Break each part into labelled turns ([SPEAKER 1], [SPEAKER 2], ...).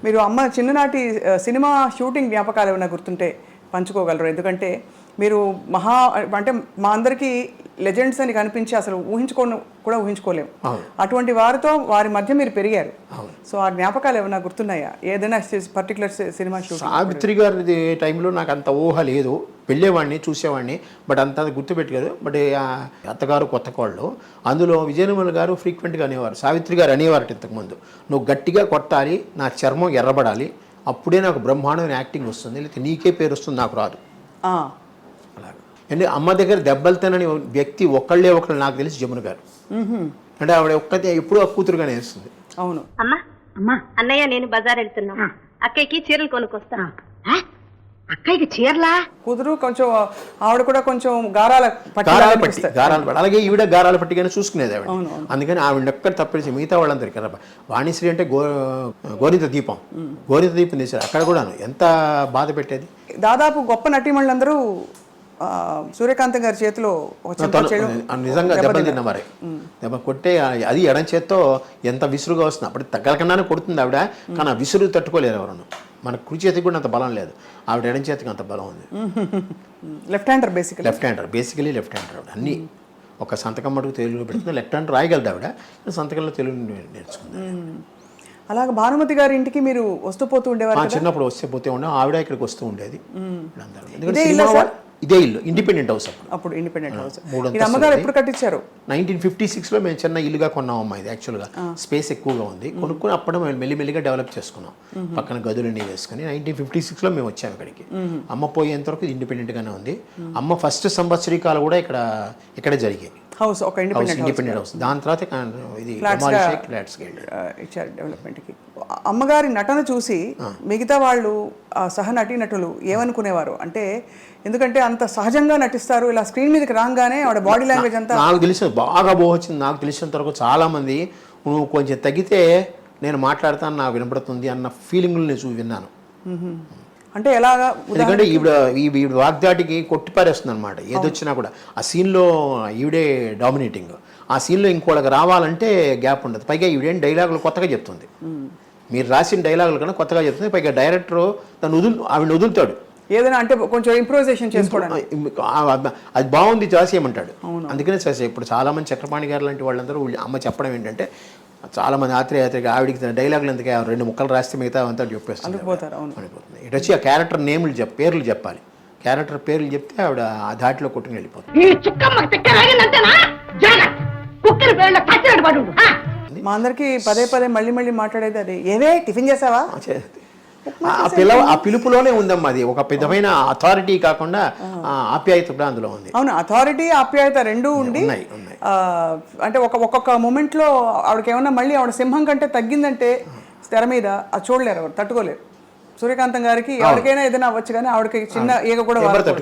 [SPEAKER 1] మీరు అమ్మ చిన్ననాటి సినిమా షూటింగ్ జ్ఞాపకాలు ఏమైనా గుర్తుంటే పంచుకోగలరు? ఎందుకంటే మీరు అంటే మా అందరికీ లెజెండ్స్ అని కనిపించి అసలు కూడా ఊహించుకోలేము. అటువంటి వారి మధ్య మీరు పెరిగారు. సో ఆ జ్ఞాపకాలు ఏమైనా గుర్తున్నాయా? ఏదైనా పర్టికులర్ సినిమా షూటింగ్?
[SPEAKER 2] సావిత్రి గారి టైంలో నాకు అంత ఊహ లేదు. వెళ్ళేవాడిని, చూసేవాడిని, బట్ అంత గుర్తుపెట్టుకోదు. బట్ అత్తగారు కొత్త కోళ్ళు అందులో విజయనిర్మల గారు ఫ్రీక్వెంట్గా అనేవారు, సావిత్రి గారు అనేవారు ఇంతకుముందు, నువ్వు గట్టిగా కొట్టాలి, నా చర్మం ఎర్రబడాలి, అప్పుడే నాకు బ్రహ్మాండమైన యాక్టింగ్ వస్తుంది, లేకపోతే నీకే పేరు వస్తుంది, నాకు రాదు. అలాగే అంటే అమ్మ దగ్గర దెబ్బలు తినని వ్యక్తి ఒకళ్ళే ఒకళ్ళు నాకు తెలిసి జమున గారు. అంటే ఆవిడ ఒక్కతే ఎప్పుడూ కూతురుగానే వేస్తుంది.
[SPEAKER 1] అవును.
[SPEAKER 3] అమ్మా అన్నయ్య నేను బజార్ వెళ్తున్నా, అక్కయ్యకి చీరలు కొనుక్కొస్తా. అక్కయ్యకి చీరలా?
[SPEAKER 1] కూతురు కొంచెం ఆవిడ కూడా కొంచెం గారాల పట్టి,
[SPEAKER 2] అలాగే ఈవిడ గారాల పట్టిగానే చూసుకునేది ఆవిడ. అందుకని ఆవిడ ఒక్కటి తప్పేసి మిగతా వాళ్ళందరికీ వాణిశ్రీ అంటే గోరింత దీపం తీశారు. అక్కడ కూడా ఎంత బాధ పెట్టేది.
[SPEAKER 1] దాదాపు గొప్ప నటీమణులందరూ సూర్యకాంత్ గారి చేతిలో
[SPEAKER 2] నిజంగా దెబ్బలు తిన్న మరి. దెబ్బ కొట్టే అది ఎడం చేత్తో ఎంత విసురుగా వస్తుంది. అప్పుడు తగ్గలకుండానే కొడుతుంది ఆవిడ, కానీ ఆ విసురు తట్టుకోలేరు ఎవరన్నా. మన కుడి చేతికి కూడా అంత బలం లేదు, ఆవిడ ఎడం చేతికి అంత బలం ఉంది.
[SPEAKER 1] Left hander
[SPEAKER 2] basically left hander ఆవిడ. అన్ని ఒక సంతకం మటుకు తెలుగులో పెడుతుంది, లెఫ్ట్ హ్యాండ్ రాయగలదు ఆవిడ, సంతకంలో తెలుగు నేర్చుకుంది.
[SPEAKER 1] అలాగే భానుమతి గారి ఇంటికి మీరు వస్తూ పోతూ ఉండేవారు?
[SPEAKER 2] చిన్నప్పుడు వస్తే పోతే ఉండే, ఆవిడ ఇక్కడికి వస్తూ ఉండేది. ఇదే ఇల్లు, ఇండిపెండెంట్ హౌస్.
[SPEAKER 1] అప్పుడు ఇండిపెండెంట్ హౌస్. అమ్మగారు ఎప్పుడు కట్టించారు?
[SPEAKER 2] 1956లో మేము చిన్న ఇల్లుగా కొన్నాం అమ్మా. ఇది యాక్చువల్గా స్పేస్ ఎక్కువగా ఉంది, కొనుక్కుని అప్పుడు మేము మెల్లిమెల్లిగా డెవలప్ చేసుకున్నాం, పక్కన గదులన్నీ వేసుకుని. 1956లో మేము వచ్చాము ఇక్కడికి. అమ్మ పోయేంత వరకు ఇండిపెండెంట్ గానే ఉంది. అమ్మ ఫస్ట్ సంవత్సరీకాలు కూడా ఇక్కడే జరిగాయి.
[SPEAKER 1] హౌస్ ఒక
[SPEAKER 2] ఇండిపెండెంట్ హౌస్. దాని తర్వాత ఇది
[SPEAKER 1] ఇచ్చారు డెవలప్మెంట్కి. అమ్మగారి నటన చూసి మిగతా వాళ్ళు సహ నటీనటులు ఏమనుకునేవారు? అంటే ఎందుకంటే అంత సహజంగా నటిస్తారు, ఇలా స్క్రీన్ మీదకి రాగానే ఆవిడ బాడీ లాంగ్వేజ్ అంతా
[SPEAKER 2] నాకు తెలిసిన బాగా బాగొచ్చింది. నాకు తెలిసినంత వరకు చాలా మంది నువ్వు కొంచెం తగ్గితే నేను మాట్లాడతాను, నాకు వినపడుతుంది అన్న ఫీలింగ్లు నేను విన్నాను.
[SPEAKER 1] అంటే ఎలాగా?
[SPEAKER 2] ఎందుకంటే ఈవిడ వాగ్దాటికి కొట్టిపారేస్తుంది అనమాట ఏదొచ్చినా కూడా. ఆ సీన్లో ఈవిడే డామినేటింగ్. ఆ సీన్లో ఇంకోళ్ళకి రావాలంటే గ్యాప్ ఉండదు. పైగా ఈవిడేం డైలాగులు కొత్తగా చెప్తుంది, మీరు రాసిన డైలాగులు కన్నా కొత్తగా చెప్తుంది. పైగా డైరెక్టర్ ఆవిడ వదులుతాడు
[SPEAKER 1] ఏదైనా, అంటే కొంచెం ఇంప్రూవైజేషన్ చేసుకోవడానికి.
[SPEAKER 2] అది బాగుంది చేసేయమంటాడు, అందుకనే చేసే. ఇప్పుడు చాలామంది చక్రపాణి గారు లాంటి వాళ్ళందరూ అమ్మ చెప్పడం ఏంటంటే, చాలామంది ఆత్రేయాత్రిగా ఆవిడికి డైలాగులు ఎందుకు 2 ముక్కలు రాస్తే మిగతా అంతా చెప్పేస్తుంది. అనిపోతుంది. ఇటు వచ్చి ఆ క్యారెక్టర్ పేర్లు చెప్పాలి. క్యారెక్టర్ పేర్లు చెప్తే ఆవిడ ఆ ధాటిలో కొట్టుకుని వెళ్ళిపోతుంది.
[SPEAKER 1] మా అందరికి పదే మళ్ళీ మాట్లాడేది అదే, ఏవే టిఫిన్ చేసావా?
[SPEAKER 2] ఆ పిలుపులోనే ఉందమ్మా. అది ఒక విధమైన అథారిటీ కాకుండా ఆప్యాయత కూడా అందులో ఉంది.
[SPEAKER 1] అవును, అథారిటీ ఆప్యాయత రెండూ ఉండి అంటే ఒక్కొక్క మూమెంట్లో ఆవిడకి ఏమన్నా మళ్ళీ ఆవిడ సింహం కంటే తగ్గిందంటే తెర మీద అది చూడలేరు, ఎవరు తట్టుకోలేరు. సూర్యకాంతం గారికి ఎవరికైనా ఏదైనా అవ్వచ్చు, కానీ ఆవిడకి చిన్న ఈగ కూడా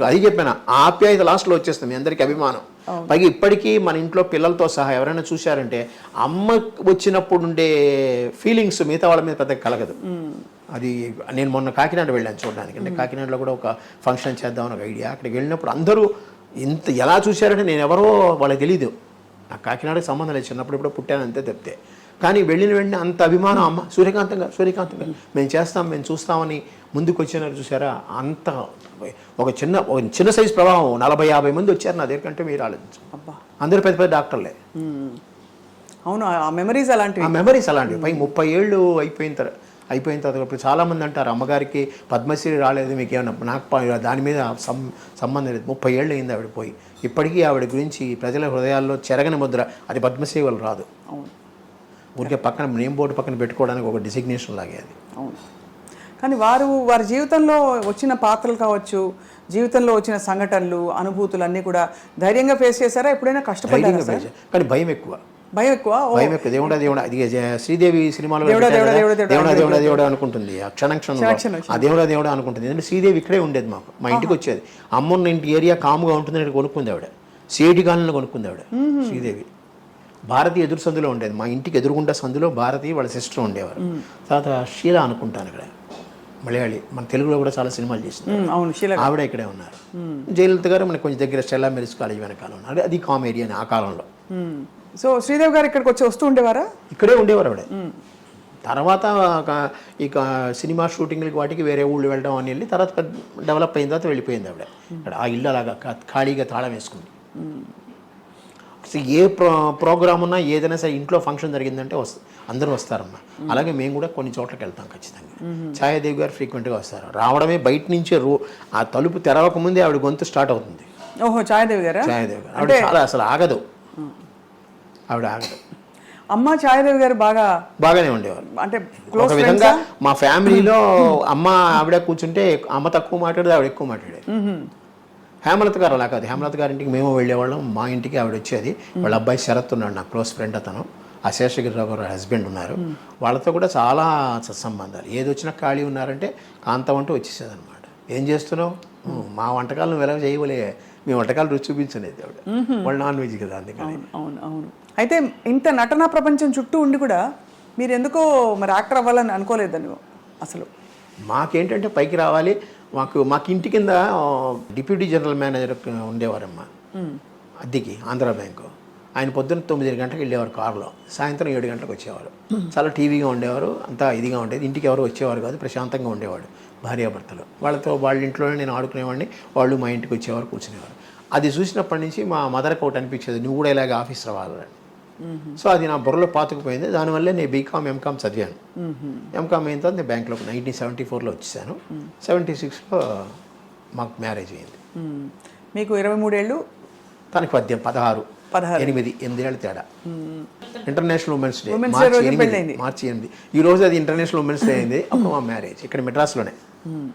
[SPEAKER 2] అది చెప్పాను. ఆప్యాయత లాస్ట్లో వచ్చేస్తుంది, మీ అందరికి అభిమానం. పైగా ఇప్పటికీ మన ఇంట్లో పిల్లలతో సహా ఎవరైనా చూశారంటే అమ్మ వచ్చినప్పుడు ఉండే ఫీలింగ్స్ మిగతా వాళ్ళ మీద పెద్దగా కలగదు. అది నేను మొన్న కాకినాడ వెళ్ళాను చూడడానికి. అంటే కాకినాడలో కూడా ఒక ఫంక్షన్ చేద్దామని ఒక ఐడియా. అక్కడికి వెళ్ళినప్పుడు అందరూ ఎలా చూశారంటే నేను ఎవరో వాళ్ళకి తెలీదు. నాకు కాకినాడకి సంబంధం లేదు, చిన్నప్పుడు ఇప్పుడు పుట్టాను అంతే తప్పితే. కానీ వెళ్ళిన వెంటనే అంత అభిమానం, అమ్మ సూర్యకాంతం గారు మేము చేస్తాం, మేము చూస్తామని ముందుకు వచ్చినారు చూసారా. అంత ఒక చిన్న సైజు ప్రవాహం 40-50 మంది వచ్చారు నా దగ్గర. కంటే మీరు ఆలోచించు, అందరూ పెద్ద డాక్టర్లే.
[SPEAKER 1] అవును, ఆ మెమరీస్
[SPEAKER 2] అలాంటివి. పై 30 ఏళ్ళు అయిపోయిన తర్వాత ఇప్పుడు చాలామంది అంటారు అమ్మగారికి పద్మశ్రీ రాలేదు మీకు ఏమన్నా. నాకు దాని మీద సంబంధం లేదు. 30 ఏళ్ళు అయింది ఆవిడ పోయి. ఇప్పటికీ ఆవిడ గురించి ప్రజల హృదయాల్లో చెరగని ముద్ర. అది పద్మశ్రీ వల్ల రాదు, ఊరికే పక్కన నేమ్ బోర్డు పక్కన పెట్టుకోవడానికి ఒక డిసిగ్నేషన్ లాగే అది.
[SPEAKER 1] అవును, కానీ వారి జీవితంలో వచ్చిన పాత్రలు కావచ్చు, జీవితంలో వచ్చిన సంఘటనలు, అనుభూతులు అన్నీ కూడా ధైర్యంగా ఫేస్ చేశారా? ఎప్పుడైనా కష్టపడ్డారా?
[SPEAKER 2] కానీ భయం ఎక్కువ. దేవుడా అది శ్రీదేవి సినిమాలో దేవుడా అనుకుంటుంది, ఆ క్షణం ఆ దేవుడా అనుకుంటుంది. ఎందుకంటే శ్రీదేవి ఇక్కడే ఉండేది, మా ఇంటికి వచ్చేది. అమ్మన్న ఇంటి ఏరియా కాముగా ఉంటుంది, ఇక్కడ కొనుక్కుంది ఆవిడ. సేటి కాలంలో కొనుక్కుంది ఆవిడ శ్రీదేవి. భారతి ఎదురు సందులో ఉండేది, మా ఇంటికి ఎదురుగుండా సందులో భారతి వాళ్ళ సిస్టర్ ఉండేవారు. తర్వాత షీలా అనుకుంటాను ఇక్కడ, మలయాళి, మన తెలుగులో కూడా చాలా సినిమాలు చేసింది ఆవిడ. ఇక్కడే ఉన్నారు. జయలలిత గారు మనకి కొంచెం దగ్గర స్టెల్లా మెరిస్ కాలేజ్ వెనకాల ఉన్నారు. అది కామెడీ అని ఆ కాలంలో.
[SPEAKER 1] సో శ్రీదేవి గారు ఇక్కడికి వస్తూ ఉండేవారా?
[SPEAKER 2] ఇక్కడే ఉండేవారు ఆవిడ. తర్వాత ఇక సినిమా షూటింగ్లకి వాటికి వేరే ఊళ్ళు వెళ్ళడం అని వెళ్ళి తర్వాత డెవలప్ అయిన తర్వాత వెళ్ళిపోయింది ఆవిడ ఇక్కడ ఆ ఇల్లు అలాగా ఖాళీగా తాళం వేసుకుంది. అసలు ఏ ప్రోగ్రామ్ ఉన్నా ఏదైనా సరే ఇంట్లో ఫంక్షన్ జరిగిందంటే అందరూ వస్తారమ్మా. అలాగే మేము కూడా కొన్ని చోట్లకి వెళ్తాం ఖచ్చితంగా. ఛాయాదేవి గారు ఫ్రీక్వెంట్గా వస్తారు. రావడమే బయట నుంచే ఆ తలుపు తెరవక ముందే ఆవిడ గొంతు స్టార్ట్ అవుతుంది.
[SPEAKER 1] ఓహో, ఛాయాదేవి గారా?
[SPEAKER 2] ఛాయాదేవి గారు ఆవిడ చాలా అసలు ఆగదు, ఆవిడ ఆగదు.
[SPEAKER 1] అమ్మ ఛాయాదేవి గారు
[SPEAKER 2] బాగానే ఉండేవారు.
[SPEAKER 1] అంటే
[SPEAKER 2] ఒక విధంగా మా ఫ్యామిలీలో అమ్మ ఆవిడ కూర్చుంటే అమ్మ తక్కువ మాట్లాడేది, ఆవిడ ఎక్కువ మాట్లాడేది. హేమలత గారు అలా కాదు. హేమలత గారి ఇంటికి మేము వెళ్ళేవాళ్ళం, మా ఇంటికి ఆవిడ వచ్చేది. వాళ్ళ అబ్బాయి శరత్ ఉన్నాడు, నా క్లోజ్ ఫ్రెండ్ అతను. ఆ శేషగిరిరావు గారు హస్బెండ్ ఉన్నారు. వాళ్ళతో కూడా చాలా సత్సంబంధాలు. ఏది వచ్చినా ఖాళీ ఉన్నారంటే కాంతం అంటూ వచ్చేసేది అనమాట. ఏం చేస్తున్నావు, మా వంటకాలు నువ్వు ఎలా చేయవలే, మీ వంటకాలు రుచి చూపించలేదు ఆవిడ. వాళ్ళు నాన్ వెజ్ కదా, అందుకని.
[SPEAKER 1] అవును అవును. అయితే ఇంత నటనా ప్రపంచం చుట్టూ ఉండి కూడా మీరు ఎందుకో మరి యాక్టర్ అవ్వాలని అనుకోలేదని అసలు?
[SPEAKER 2] మాకేంటంటే పైకి రావాలి. మాకు ఇంటి కింద డిప్యూటీ జనరల్ మేనేజర్ ఉండేవారమ్మా అద్దెకి, ఆంధ్ర బ్యాంకు. ఆయన పొద్దున్న 9 గంటలకు వెళ్ళేవారు కారులో, సాయంత్రం 7 గంటలకు వచ్చేవారు. చాలా టీవీగా ఉండేవారు, అంతా ఇదిగా ఉండేది. ఇంటికి ఎవరు వచ్చేవారు కాదు, ప్రశాంతంగా ఉండేవాడు భార్యాభర్తలు. వాళ్ళ ఇంట్లోనే నేను ఆడుకునేవాడిని, వాళ్ళు మా ఇంటికి వచ్చేవారు, కూర్చునేవారు. అది చూసినప్పటి నుంచి మా మదర్కి ఒకటి అనిపించేది, నువ్వు కూడా ఇలాగ ఆఫీస్ రావాలని. సో అది నా బుర్రలో పాతుకుపోయింది. దానివల్లే నేను బీకామ్ ఎంకామ్ చదివాను. ఎంకామ్ అయిన తర్వాత నేను బ్యాంక్లో 1974లో వచ్చేసాను. 76లో మాకు మ్యారేజ్ అయింది.
[SPEAKER 1] మీకు 23 ఏళ్ళు,
[SPEAKER 2] తనకి 16, 8 ఏళ్ళ తేడా. ఇంటర్నేషనల్ ఉమెన్స్ డే మార్చి 8. ఈ రోజు అది ఇంటర్నేషనల్ ఉమెన్స్ డే అయింది. అప్పుడు మా మ్యారేజ్ ఇక్కడ మెడ్రాస్లోనే.